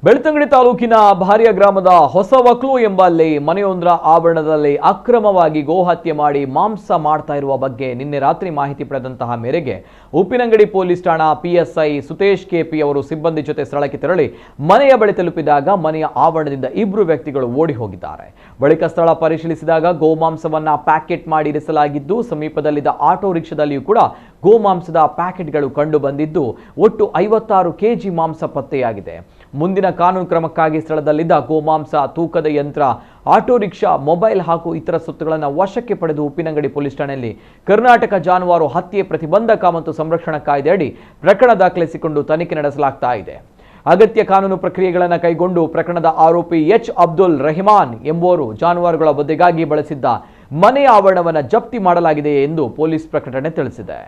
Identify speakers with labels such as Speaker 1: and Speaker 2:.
Speaker 1: ಬೆಳ್ತಂಗಡಿ ತಾಲೂಕಿನ ಭಾರಿಯ ಗ್ರಾಮದ ಹೊಸವಕ್ಲು ಎಂಬಲ್ಲಿ ಮನೆಯೊಂದರ ಆವರಣದಲ್ಲಿ ಅಕ್ರಮವಾಗಿ ಗೋಹತ್ಯೆ ಮಾಡಿ ಮಾಂಸ ಮಾಡ್ತಾ ಇರುವ ಬಗ್ಗೆ ನಿನ್ನೆ ರಾತ್ರಿ ಮಾಹಿತಿ ಪಡೆದಂತಹ ಮೇರೆಗೆ ಉಪ್ಪಿನಂಗಡಿ ಪೊಲೀಸ್ ಠಾಣಾ ಪಿಎಸ್ಐ ಸುತೇಶ್ ಕೆಪಿ ಅವರು ಸಿಬ್ಬಂದಿ ಜೊತೆ ಸ್ಥಳಕ್ಕೆ ತೆರಳಿ ಮನೆಯ ಬಳಿ ತಲುಪಿದಾಗ ಮನೆಯ ಆವರಣದಿಂದ ಇಬ್ಬರು ವ್ಯಕ್ತಿಗಳು ಓಡಿ ಹೋಗಿದ್ದಾರೆ. ಬಳಿಕ ಸ್ಥಳ ಪರಿಶೀಲಿಸಿದಾಗ ಗೋಮಾಂಸವನ್ನ ಪ್ಯಾಕೆಟ್ ಮಾಡಿ ಇರಿಸಲಾಗಿದ್ದು ಸಮೀಪದಲ್ಲಿದ್ದ ಆಟೋ ರಿಕ್ಷಾದಲ್ಲಿಯೂ ಕೂಡ ಗೋಮಾಂಸದ ಪ್ಯಾಕೆಟ್ಗಳು ಕಂಡು ಬಂದಿದ್ದು ಒಟ್ಟು 56 ಕೆಜಿ ಮಾಂಸ ಪತ್ತೆಯಾಗಿದೆ. ಮುಂದಿನ ಕಾನೂನು ಕ್ರಮಕ್ಕಾಗಿ ಸ್ಥಳದಲ್ಲಿದ್ದ ಗೋಮಾಂಸ, ತೂಕದ ಯಂತ್ರ, ಆಟೋ ರಿಕ್ಷಾ, ಮೊಬೈಲ್ ಹಾಗೂ ಇತರ ಸೊತ್ತುಗಳನ್ನು ವಶಕ್ಕೆ ಪಡೆದು ಉಪ್ಪಿನಂಗಡಿ ಪೊಲೀಸ್ ಠಾಣೆಯಲ್ಲಿ ಕರ್ನಾಟಕ ಜಾನುವಾರು ಹತ್ಯೆ ಪ್ರತಿಬಂಧಕ ಮತ್ತು ಸಂರಕ್ಷಣಾ ಕಾಯ್ದೆಯಡಿ ಪ್ರಕರಣ ದಾಖಲಿಸಿಕೊಂಡು ತನಿಖೆ ನಡೆಸಲಾಗ್ತಾ ಇದೆ. ಅಗತ್ಯ ಕಾನೂನು ಪ್ರಕ್ರಿಯೆಗಳನ್ನು ಕೈಗೊಂಡು ಪ್ರಕರಣದ ಆರೋಪಿ ಎಚ್ ಅಬ್ದುಲ್ ರೆಹಮಾನ್ ಎಂಬುವರು ಜಾನುವಾರುಗಳ ವಧೆಗಾಗಿ ಬಳಸಿದ್ದ ಮನೆಯ ಆವರಣವನ್ನು ಜಪ್ತಿ ಮಾಡಲಾಗಿದೆ ಎಂದು ಪೊಲೀಸ್ ಪ್ರಕಟಣೆ ತಿಳಿಸಿದೆ.